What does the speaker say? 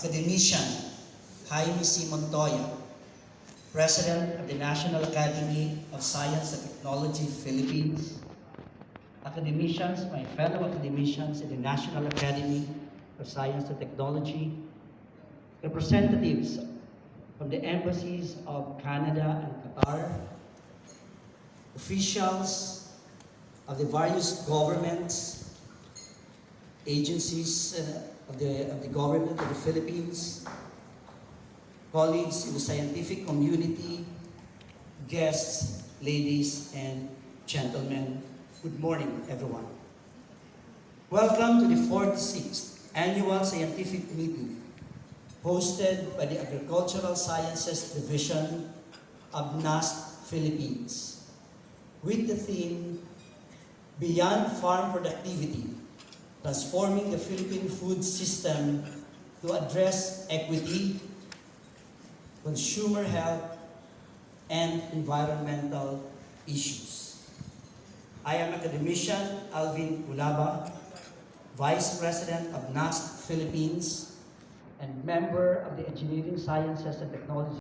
Academician Jaime C. Montoya, President of the National Academy of Science and Technology, Philippines, academicians, my fellow academicians in the National Academy of Science and Technology, representatives from the embassies of Canada and Qatar, officials of the various governments, agencies of the government of the Philippines, colleagues in the scientific community, guests, ladies and gentlemen, good morning, everyone. Welcome to the 46th Annual Scientific Meeting hosted by the Agricultural Sciences Division of NAST Philippines with the theme, Beyond Farm Productivity, Transforming the Philippine Food System to Address Equity, Consumer Health, and Environmental Issues. I am academician Alvin Culaba, Vice President of NAST Philippines, and member of the Engineering Sciences and Technology